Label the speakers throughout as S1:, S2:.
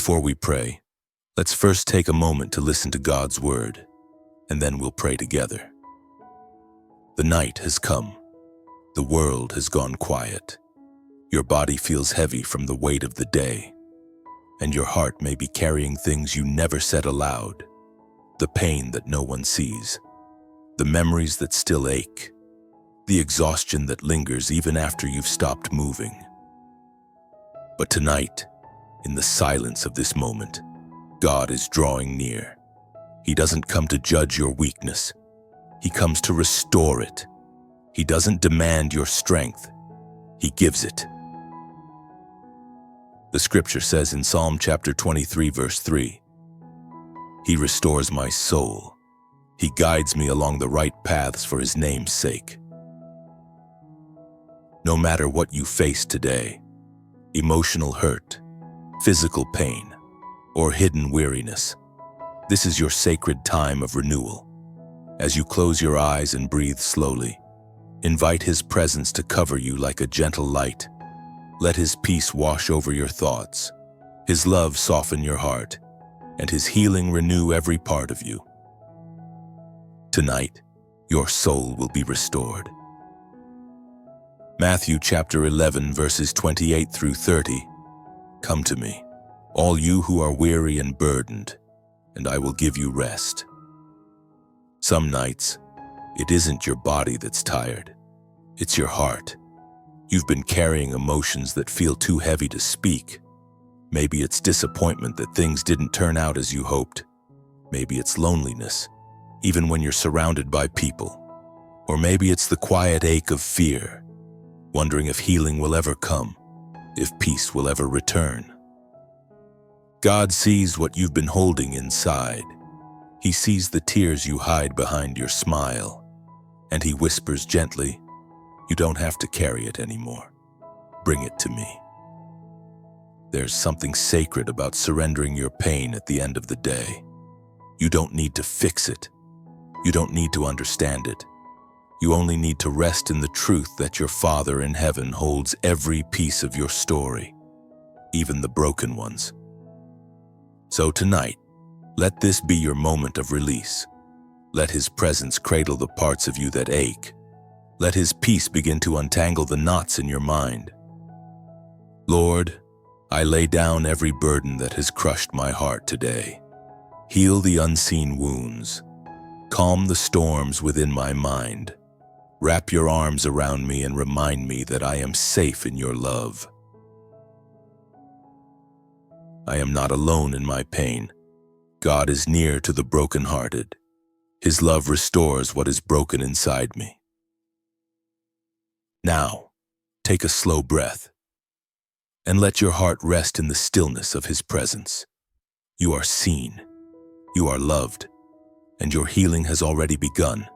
S1: Before we pray, let's first take a moment to listen to God's word, and then we'll pray together. The night has come. The world has gone quiet. Your body feels heavy from the weight of the day, and your heart may be carrying things you never said aloud, the pain that no one sees, the memories that still ache, the exhaustion that lingers even after you've stopped moving. But tonight, in the silence of this moment, God is drawing near. He doesn't come to judge your weakness. He comes to restore it. He doesn't demand your strength. He gives it. The scripture says in Psalm chapter 23, verse 3, "He restores my soul. He guides me along the right paths for His name's sake." No matter what you face today, emotional hurt, physical pain, or hidden weariness, this is your sacred time of renewal. As you close your eyes and breathe slowly, invite His presence to cover you like a gentle light. Let His peace wash over your thoughts, His love soften your heart, and His healing renew every part of you. Tonight, your soul will be restored. Matthew chapter 11, verses 28 through 30. "Come to me, all you who are weary and burdened, and I will give you rest." Some nights, it isn't your body that's tired, it's your heart. You've been carrying emotions that feel too heavy to speak. Maybe it's disappointment that things didn't turn out as you hoped. Maybe it's loneliness, even when you're surrounded by people. Or maybe it's the quiet ache of fear, wondering if healing will ever come, if peace will ever return. God sees what you've been holding inside. He sees the tears you hide behind your smile, and He whispers gently, "You don't have to carry it anymore. Bring it to me." There's something sacred about surrendering your pain at the end of the day. You don't need to fix it. You don't need to understand it. You only need to rest in the truth that your Father in heaven holds every piece of your story, even the broken ones. So tonight, let this be your moment of release. Let His presence cradle the parts of you that ache. Let His peace begin to untangle the knots in your mind. Lord, I lay down every burden that has crushed my heart today. Heal the unseen wounds. Calm the storms within my mind. Wrap your arms around me and remind me that I am safe in your love. I am not alone in my pain. God is near to the brokenhearted. His love restores what is broken inside me. Now, take a slow breath and let your heart rest in the stillness of His presence. You are seen, you are loved, and your healing has already begun.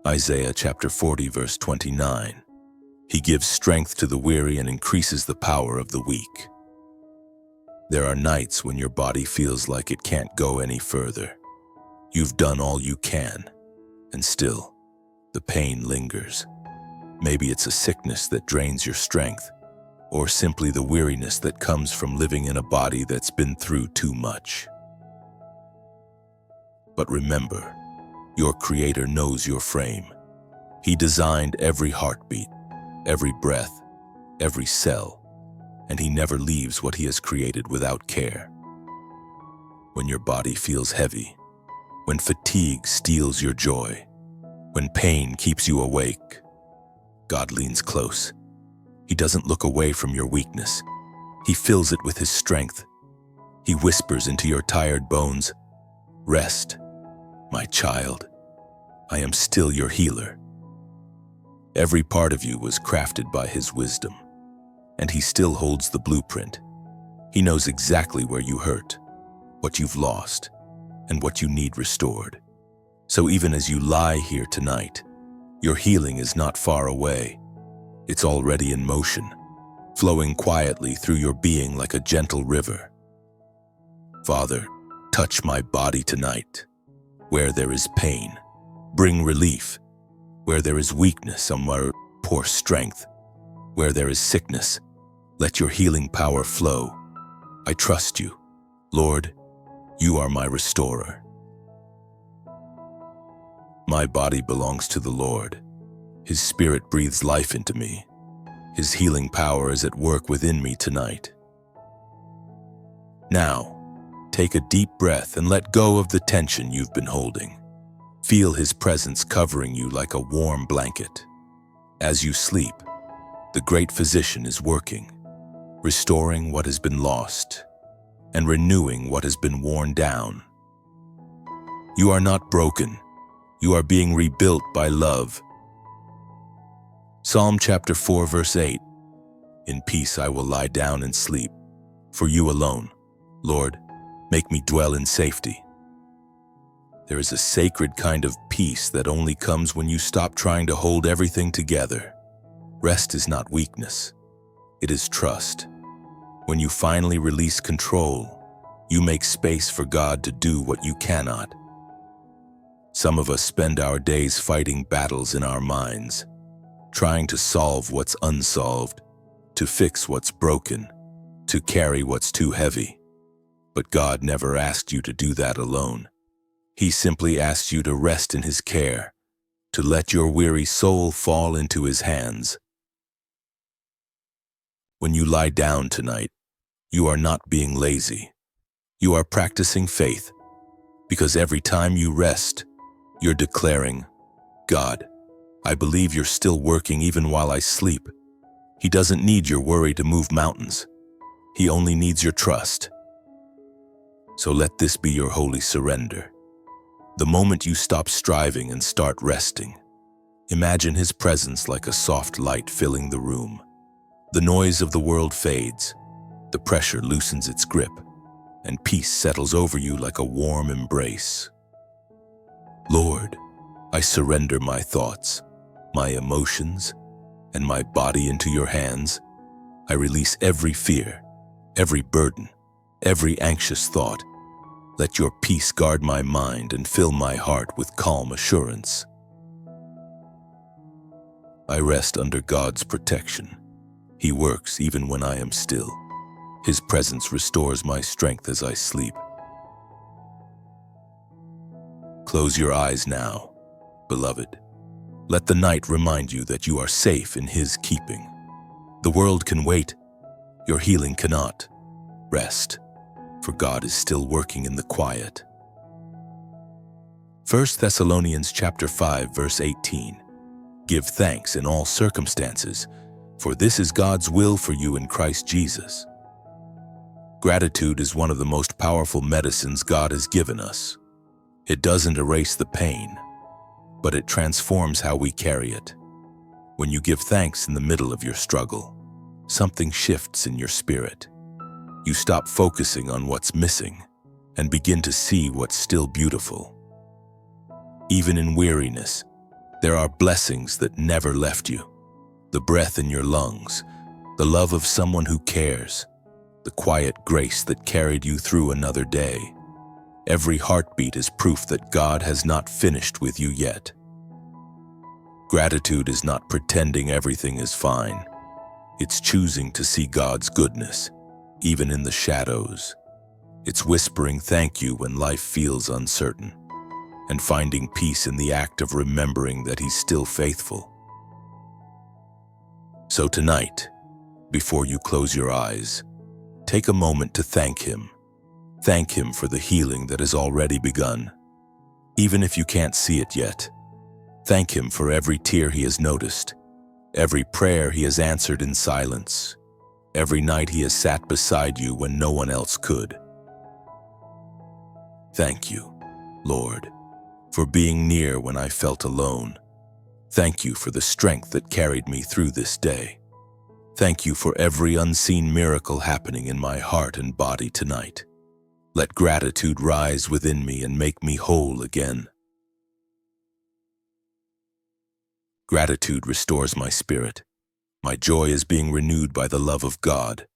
S1: Isaiah chapter 40, verse 29. He gives strength to the weary and increases the power of the weak. There are nights when your body feels like it can't go any further. You've done all you can, and still, the pain lingers. Maybe it's a sickness that drains your strength, or simply the weariness that comes from living in a body that's been through too much. But remember, your Creator knows your frame. He designed every heartbeat, every breath, every cell, and He never leaves what He has created without care. When your body feels heavy, when fatigue steals your joy, when pain keeps you awake, God leans close. He doesn't look away from your weakness. He fills it with His strength. He whispers into your tired bones, "Rest, my child. I am still your healer." Every part of you was crafted by His wisdom, and He still holds the blueprint. He knows exactly where you hurt, what you've lost, and what you need restored. So even as you lie here tonight, your healing is not far away. It's already in motion, flowing quietly through your being like a gentle river. Father, touch my body tonight. Where there is pain, bring relief. Where there is weakness, somewhere pour strength. Where there is sickness, let your healing power flow. I trust you. Lord, you are my restorer. My body belongs to the Lord. His Spirit breathes life into me. His healing power is at work within me tonight. Now, take a deep breath and let go of the tension you've been holding. Feel His presence covering you like a warm blanket. As you sleep, the great physician is working, restoring what has been lost and renewing what has been worn down. You are not broken. You are being rebuilt by love. Psalm chapter 4, verse 8. In peace I will lie down and sleep, for you alone, Lord, make me dwell in safety. There is a sacred kind of peace that only comes when you stop trying to hold everything together. Rest is not weakness. It is trust. When you finally release control, you make space for God to do what you cannot. Some of us spend our days fighting battles in our minds, trying to solve what's unsolved, to fix what's broken, to carry what's too heavy. But God never asked you to do that alone. He simply asks you to rest in His care, to let your weary soul fall into His hands. When you lie down tonight, you are not being lazy. You are practicing faith, because every time you rest, you're declaring, God, I believe you're still working even while I sleep. He doesn't need your worry to move mountains. He only needs your trust. So let this be your holy surrender. The moment you stop striving and start resting, imagine His presence like a soft light filling the room. The noise of the world fades, the pressure loosens its grip, and peace settles over you like a warm embrace. Lord, I surrender my thoughts, my emotions, and my body into your hands. I release every fear, every burden, every anxious thought. Let your peace guard my mind and fill my heart with calm assurance. I rest under God's protection. He works even when I am still. His presence restores my strength as I sleep. Close your eyes now, beloved. Let the night remind you that you are safe in His keeping. The world can wait. Your healing cannot. Rest, for God is still working in the quiet. 1 Thessalonians chapter 5, verse 18. Give thanks in all circumstances, for this is God's will for you in Christ Jesus. Gratitude is one of the most powerful medicines God has given us. It doesn't erase the pain, but it transforms how we carry it. When you give thanks in the middle of your struggle, something shifts in your spirit. You stop focusing on what's missing and begin to see what's still beautiful. Even in weariness, there are blessings that never left you. The breath in your lungs, the love of someone who cares, the quiet grace that carried you through another day. Every heartbeat is proof that God has not finished with you yet. Gratitude is not pretending everything is fine. It's choosing to see God's goodness, even in the shadows. It's whispering thank you when life feels uncertain, and finding peace in the act of remembering that He's still faithful. So tonight, before you close your eyes, take a moment to thank Him. Thank Him for the healing that has already begun. Even if you can't see it yet, thank Him for every tear He has noticed, every prayer He has answered in silence, every night He has sat beside you when no one else could. Thank you, Lord, for being near when I felt alone. Thank you for the strength that carried me through this day. Thank you for every unseen miracle happening in my heart and body tonight. Let gratitude rise within me and make me whole again. Gratitude restores my spirit. My joy is being renewed by the love of God.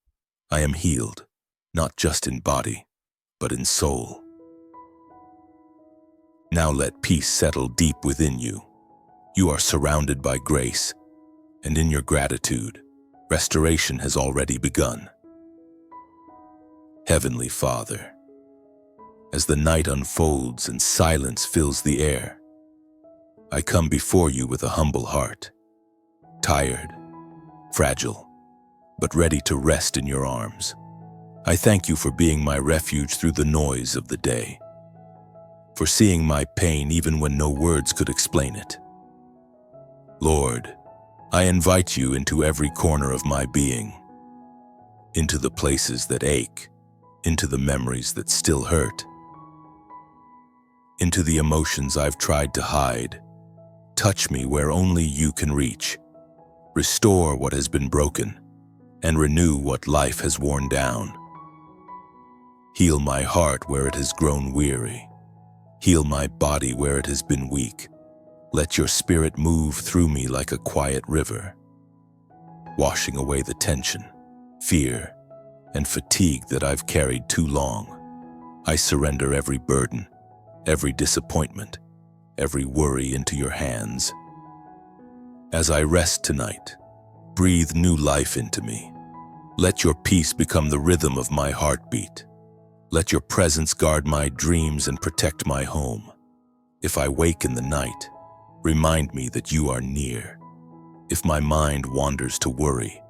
S1: I am healed, not just in body, but in soul. Now let peace settle deep within you. You are surrounded by grace, and in your gratitude, restoration has already begun. Heavenly Father, as the night unfolds and silence fills the air, I come before you with a humble heart, tired, fragile, but ready to rest in your arms. I thank you for being my refuge through the noise of the day, for seeing my pain even when no words could explain it. Lord, I invite you into every corner of my being, into the places that ache, into the memories that still hurt, into the emotions I've tried to hide. Touch me where only you can reach. Restore what has been broken and renew what life has worn down. Heal my heart where it has grown weary. Heal my body where it has been weak. Let your spirit move through me like a quiet river, washing away the tension, fear, and fatigue that I've carried too long. I surrender every burden, every disappointment, every worry into your hands. As I rest tonight, breathe new life into me. Let your peace become the rhythm of my heartbeat. Let your presence guard my dreams and protect my home. If I wake in the night, remind me that you are near. If my mind wanders to worry,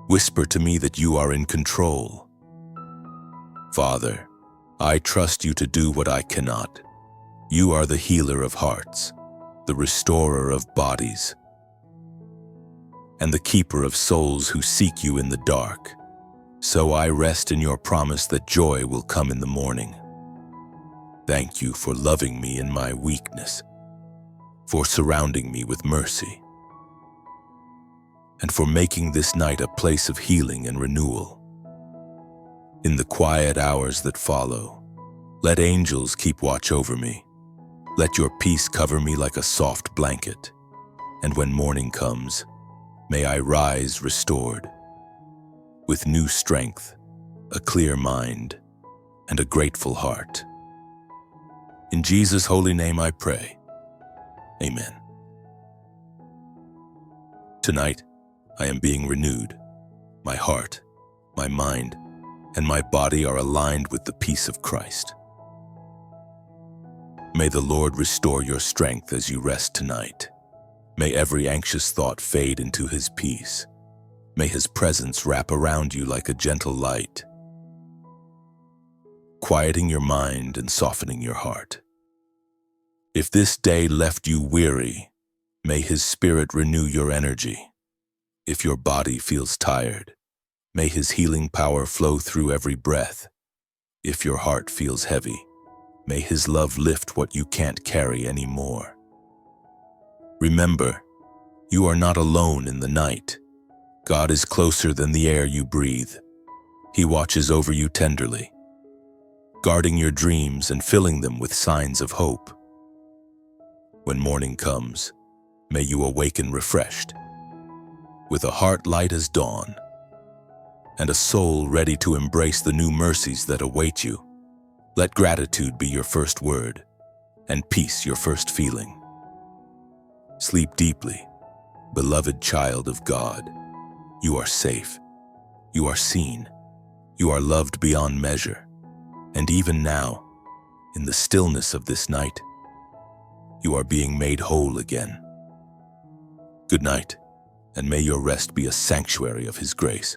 S1: whisper to me that you are in control. Father, I trust you to do what I cannot. You are the healer of hearts, the restorer of bodies, and the keeper of souls who seek you in the dark. So I rest in your promise that joy will come in the morning. Thank you for loving me in my weakness, for surrounding me with mercy, and for making this night a place of healing and renewal. In the quiet hours that follow, let angels keep watch over me. Let your peace cover me like a soft blanket, and when morning comes, may I rise restored, with new strength, a clear mind, and a grateful heart. In Jesus' holy name I pray. Amen. Tonight, I am being renewed. My heart, my mind, and my body are aligned with the peace of Christ. May the Lord restore your strength as you rest tonight. May every anxious thought fade into his peace. May his presence wrap around you like a gentle light, quieting your mind and softening your heart. If this day left you weary, may his spirit renew your energy. If your body feels tired, may his healing power flow through every breath. If your heart feels heavy, may his love lift what you can't carry anymore. Remember, you are not alone in the night. God is closer than the air you breathe. He watches over you tenderly, guarding your dreams and filling them with signs of hope. When morning comes, may you awaken refreshed, with a heart light as dawn, and a soul ready to embrace the new mercies that await you. Let gratitude be your first word, and peace your first feeling. Sleep deeply, beloved child of God. You are safe, you are seen, you are loved beyond measure, and even now, in the stillness of this night, you are being made whole again. Good night, and may your rest be a sanctuary of his grace.